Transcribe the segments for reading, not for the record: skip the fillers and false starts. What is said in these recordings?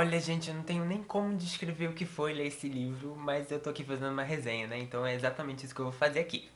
Olha, gente, eu não tenho nem como descrever o que foi ler esse livro, mas eu tô aqui fazendo uma resenha, né? Então é exatamente isso que eu vou fazer aqui.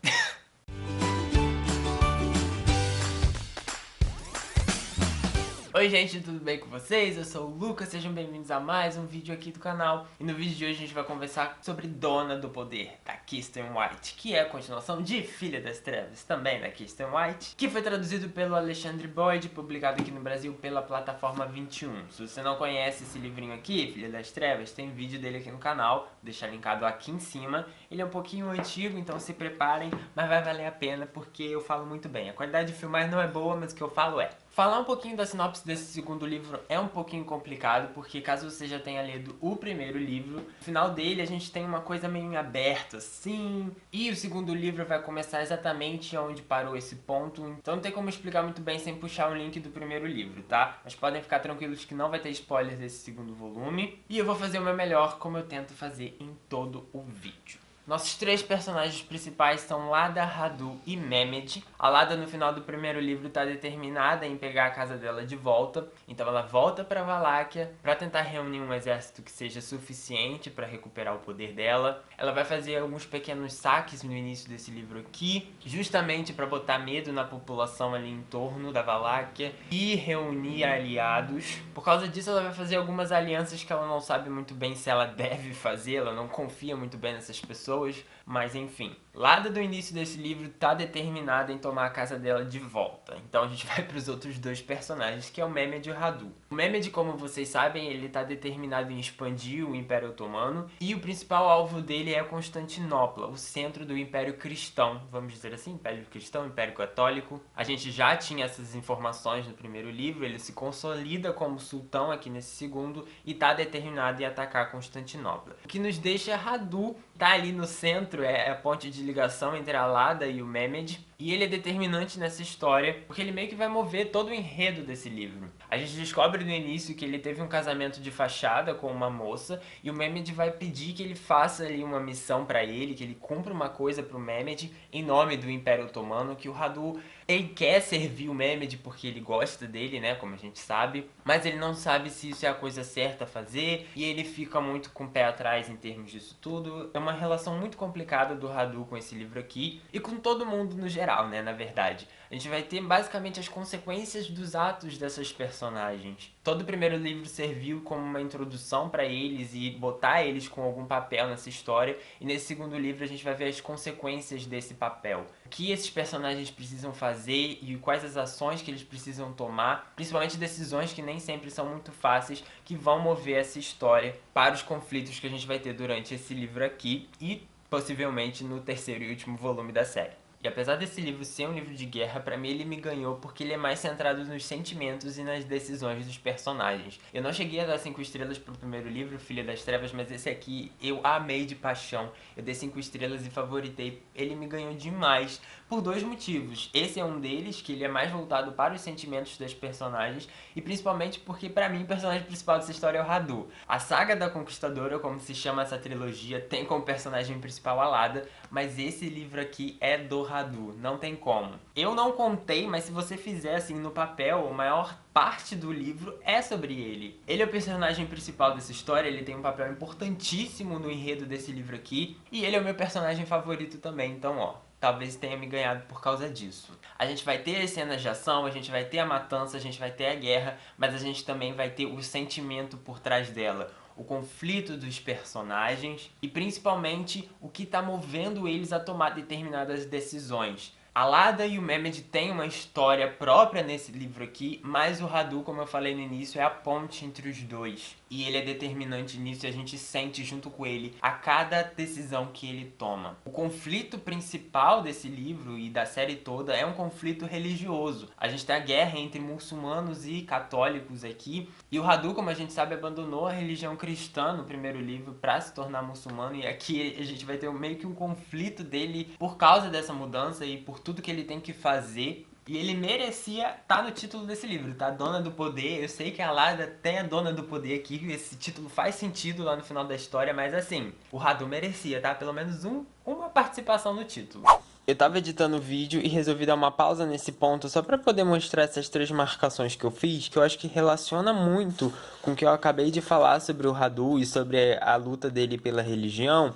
Oi gente, tudo bem com vocês? Eu sou o Lucas, sejam bem-vindos a mais um vídeo aqui do canal. E no vídeo de hoje a gente vai conversar sobre Dona do Poder, da Kristen White, que é a continuação de Filha das Trevas, também da Kristen White, que foi traduzido pelo Alexandre Boyd, publicado aqui no Brasil pela plataforma 21. Se você não conhece esse livrinho aqui, Filha das Trevas, tem vídeo dele aqui no canal, vou deixar linkado aqui em cima. Ele é um pouquinho antigo, então se preparem, mas vai valer a pena porque eu falo muito bem. A qualidade de filmar não é boa, mas o que eu falo é. Falar um pouquinho da sinopse desse segundo livro é um pouquinho complicado, porque caso você já tenha lido o primeiro livro, no final dele a gente tem uma coisa meio em aberto, assim, e o segundo livro vai começar exatamente onde parou esse ponto, então não tem como explicar muito bem sem puxar o link do primeiro livro, tá? Mas podem ficar tranquilos que não vai ter spoilers desse segundo volume, e eu vou fazer o meu melhor, como eu tento fazer em todo o vídeo. Nossos três personagens principais são Lada, Radu e Mehmed. A Lada no final do primeiro livro está determinada em pegar a casa dela de volta, então ela volta para Valáquia para tentar reunir um exército que seja suficiente para recuperar o poder dela. Ela vai fazer alguns pequenos saques no início desse livro aqui, justamente para botar medo na população ali em torno da Valáquia e reunir aliados. Por causa disso ela vai fazer algumas alianças que ela não sabe muito bem se ela deve fazer, ela não confia muito bem nessas pessoas. Mas enfim, Lada do início desse livro tá determinada em tomar a casa dela de volta. Então a gente vai para os outros dois personagens, que é o Mehmed e o Radu. O Mehmed, como vocês sabem, ele tá determinado em expandir o Império Otomano, e o principal alvo dele é Constantinopla, o centro do Império Cristão, vamos dizer assim, Império Cristão, Império Católico. A gente já tinha essas informações no primeiro livro, ele se consolida como sultão aqui nesse segundo e tá determinado em atacar Constantinopla. O que nos deixa Radu tá ali no centro, é a ponte de ligação entre a Lada e o Mehmed, e ele é determinante nessa história, porque ele meio que vai mover todo o enredo desse livro. A gente descobre no início que ele teve um casamento de fachada com uma moça, e o Mehmed vai pedir que ele faça ali uma missão pra ele, que ele cumpra uma coisa pro Mehmed, em nome do Império Otomano, que o Radu, ele quer servir o Mehmed porque ele gosta dele, né, como a gente sabe, mas ele não sabe se isso é a coisa certa a fazer, e ele fica muito com o pé atrás em termos disso tudo. É uma relação muito complicada do Radu com esse livro aqui, e com todo mundo no geral, né, na verdade. A gente vai ter basicamente as consequências dos atos dessas personagens. Todo o primeiro livro serviu como uma introdução para eles e botar eles com algum papel nessa história, e nesse segundo livro a gente vai ver as consequências desse papel. O que esses personagens precisam fazer e quais as ações que eles precisam tomar, principalmente decisões que nem sempre são muito fáceis, que vão mover essa história para os conflitos que a gente vai ter durante esse livro aqui e possivelmente no terceiro e último volume da série. E apesar desse livro ser um livro de guerra, pra mim ele me ganhou porque ele é mais centrado nos sentimentos e nas decisões dos personagens. Eu não cheguei a dar 5 estrelas pro primeiro livro, Filha das Trevas, mas esse aqui eu amei de paixão. Eu dei 5 estrelas e favoritei. Ele me ganhou demais por dois motivos. Esse é um deles, que ele é mais voltado para os sentimentos das personagens, e principalmente porque pra mim o personagem principal dessa história é o Radu. A Saga da Conquistadora, como se chama essa trilogia, tem como personagem principal a Lada, mas esse livro aqui é do Radu, não tem como. Eu não contei, mas se você fizer assim no papel, a maior parte do livro é sobre ele. Ele é o personagem principal dessa história, ele tem um papel importantíssimo no enredo desse livro aqui, e ele é o meu personagem favorito também, então ó, talvez tenha me ganhado por causa disso. A gente vai ter as cenas de ação, a gente vai ter a matança, a gente vai ter a guerra, mas a gente também vai ter o sentimento por trás dela, o conflito dos personagens e principalmente o que está movendo eles a tomar determinadas decisões. A Lada e o Mehmed têm uma história própria nesse livro aqui, mas o Radu, como eu falei no início, é a ponte entre os dois. E ele é determinante nisso e a gente sente junto com ele a cada decisão que ele toma. O conflito principal desse livro e da série toda é um conflito religioso. A gente tem a guerra entre muçulmanos e católicos aqui, e o Radu, como a gente sabe, abandonou a religião cristã no primeiro livro para se tornar muçulmano, e aqui a gente vai ter meio que um conflito dele por causa dessa mudança e por tudo que ele tem que fazer. E ele merecia estar no título desse livro, tá? Dona do Poder. Eu sei que a Lada tem a Dona do Poder aqui, esse título faz sentido lá no final da história, mas assim, o Radu merecia, tá? Pelo menos uma participação no título. Eu tava editando o vídeo e resolvi dar uma pausa nesse ponto só pra poder mostrar essas 3 marcações que eu fiz, que eu acho que relaciona muito com o que eu acabei de falar sobre o Radu e sobre a luta dele pela religião,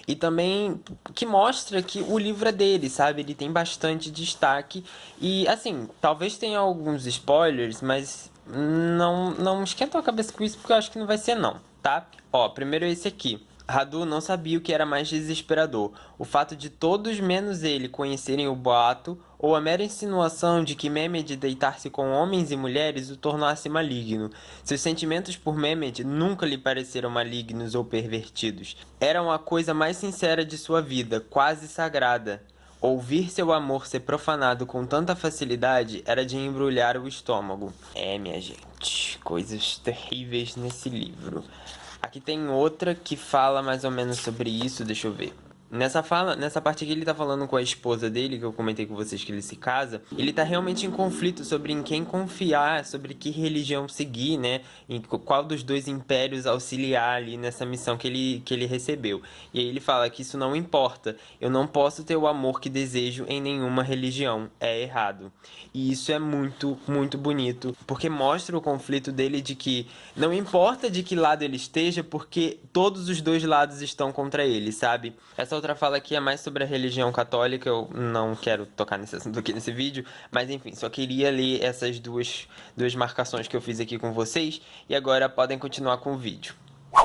e também que mostra que o livro é dele, sabe? Ele tem bastante destaque e, assim, talvez tenha alguns spoilers, mas não esquenta a cabeça com isso porque eu acho que não vai ser não, tá? Ó, primeiro esse aqui. Radu não sabia o que era mais desesperador, o fato de todos menos ele conhecerem o boato ou a mera insinuação de que Mehmed deitar-se com homens e mulheres o tornasse maligno. Seus sentimentos por Mehmed nunca lhe pareceram malignos ou pervertidos. Eram a coisa mais sincera de sua vida, quase sagrada. Ouvir seu amor ser profanado com tanta facilidade era de embrulhar o estômago. É, minha gente, coisas terríveis nesse livro. Aqui tem outra que fala mais ou menos sobre isso, deixa eu ver. Nessa parte aqui ele tá falando com a esposa dele, que eu comentei com vocês que ele se casa. Ele tá realmente em conflito sobre em quem confiar, sobre que religião seguir, né? Em qual dos dois impérios auxiliar ali nessa missão que ele recebeu. E aí ele fala que isso não importa. Eu não posso ter o amor que desejo em nenhuma religião. É errado. E isso é muito, muito bonito, porque mostra o conflito dele de que não importa de que lado ele esteja, porque todos os dois lados estão contra ele, sabe? Essa outra fala aqui é mais sobre a religião católica, eu não quero tocar nesse assunto aqui nesse vídeo, mas enfim, só queria ler essas duas marcações que eu fiz aqui com vocês, e agora podem continuar com o vídeo.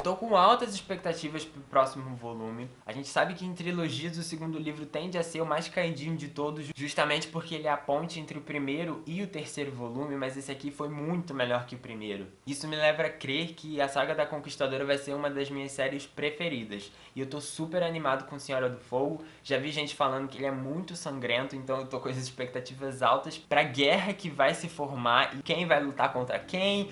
Tô com altas expectativas pro próximo volume. A gente sabe que em trilogias o segundo livro tende a ser o mais caidinho de todos, justamente porque ele é a ponte entre o primeiro e o terceiro volume, mas esse aqui foi muito melhor que o primeiro. Isso me leva a crer que a Saga da Conquistadora vai ser uma das minhas séries preferidas. E eu tô super animado com Senhora do Fogo. Já vi gente falando que ele é muito sangrento, então eu tô com as expectativas altas pra guerra que vai se formar e quem vai lutar contra quem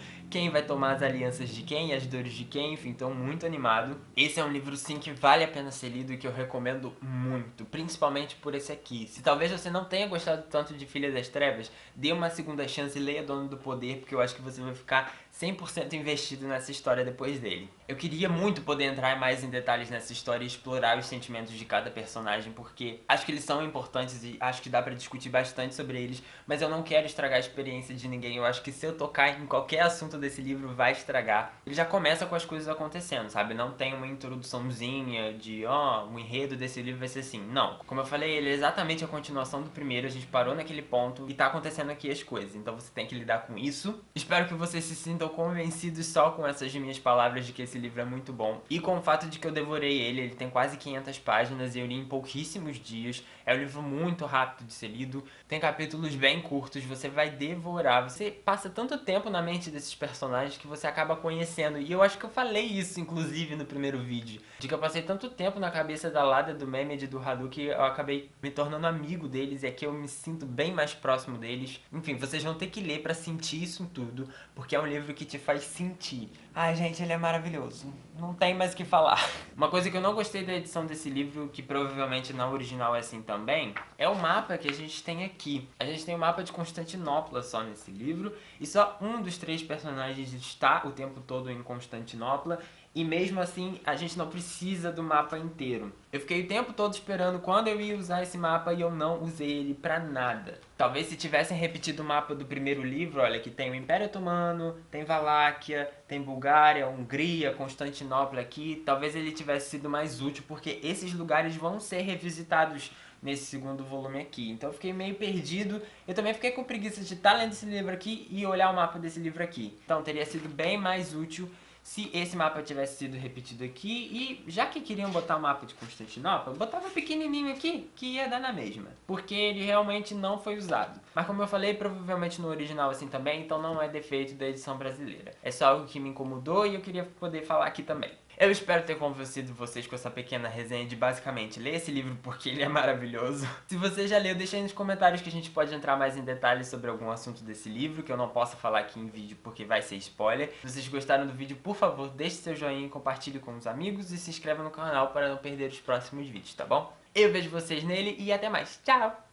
vai tomar as alianças de quem, as dores de quem, enfim, tô muito animado. Esse é um livro sim que vale a pena ser lido e que eu recomendo muito, principalmente por esse aqui. Se talvez você não tenha gostado tanto de Filha das Trevas, dê uma segunda chance e leia Dono do Poder, porque eu acho que você vai ficar 100% investido nessa história depois dele. Eu queria muito poder entrar mais em detalhes nessa história e explorar os sentimentos de cada personagem, porque acho que eles são importantes e acho que dá pra discutir bastante sobre eles, mas eu não quero estragar a experiência de ninguém. Eu acho que se eu tocar em qualquer assunto desse livro, vai estragar. Ele já começa com as coisas acontecendo, sabe? Não tem uma introduçãozinha de, o enredo desse livro vai ser assim. Não. Como eu falei, ele é exatamente a continuação do primeiro, a gente parou naquele ponto e tá acontecendo aqui as coisas. Então você tem que lidar com isso. Espero que vocês se sintam convencidos só com essas minhas palavras de que esse livro é muito bom. E com o fato de que eu devorei ele tem quase 500 páginas e eu li em pouquíssimos dias. É um livro muito rápido de ser lido, tem capítulos bem curtos, você vai devorar. Você passa tanto tempo na mente desses personagens que você acaba conhecendo. E eu acho que eu falei isso, inclusive, no primeiro vídeo. De que eu passei tanto tempo na cabeça da Lada, do Mehmed e do Radu que eu acabei me tornando amigo deles e aqui eu me sinto bem mais próximo deles. Enfim, vocês vão ter que ler pra sentir isso tudo, porque é um livro que te faz sentir. Ai, gente, ele é maravilhoso. Não tem mais o que falar. Uma coisa que eu não gostei da edição desse livro, que provavelmente na original é assim também, é o mapa que a gente tem aqui. A gente tem o mapa de Constantinopla só nesse livro, e só um dos 3 personagens está o tempo todo em Constantinopla, e mesmo assim a gente não precisa do mapa inteiro. Eu fiquei o tempo todo esperando quando eu ia usar esse mapa e eu não usei ele pra nada. Talvez se tivessem repetido o mapa do primeiro livro, olha, que tem o Império Otomano, tem Valáquia, tem Bulgária, Hungria, Constantinopla aqui, talvez ele tivesse sido mais útil, porque esses lugares vão ser revisitados nesse segundo volume aqui. Então eu fiquei meio perdido. Eu também fiquei com preguiça de estar lendo esse livro aqui e olhar o mapa desse livro aqui. Então teria sido bem mais útil se esse mapa tivesse sido repetido aqui, e já que queriam botar o mapa de Constantinopla, botava pequenininho aqui, que ia dar na mesma, porque ele realmente não foi usado. Mas como eu falei, provavelmente no original assim também, então não é defeito da edição brasileira. É só algo que me incomodou e eu queria poder falar aqui também. Eu espero ter convencido vocês com essa pequena resenha de basicamente ler esse livro porque ele é maravilhoso. Se você já leu, deixa aí nos comentários que a gente pode entrar mais em detalhes sobre algum assunto desse livro, que eu não posso falar aqui em vídeo porque vai ser spoiler. Se vocês gostaram do vídeo, por favor, deixe seu joinha, compartilhe com os amigos e se inscreva no canal para não perder os próximos vídeos, tá bom? Eu vejo vocês nele e até mais. Tchau!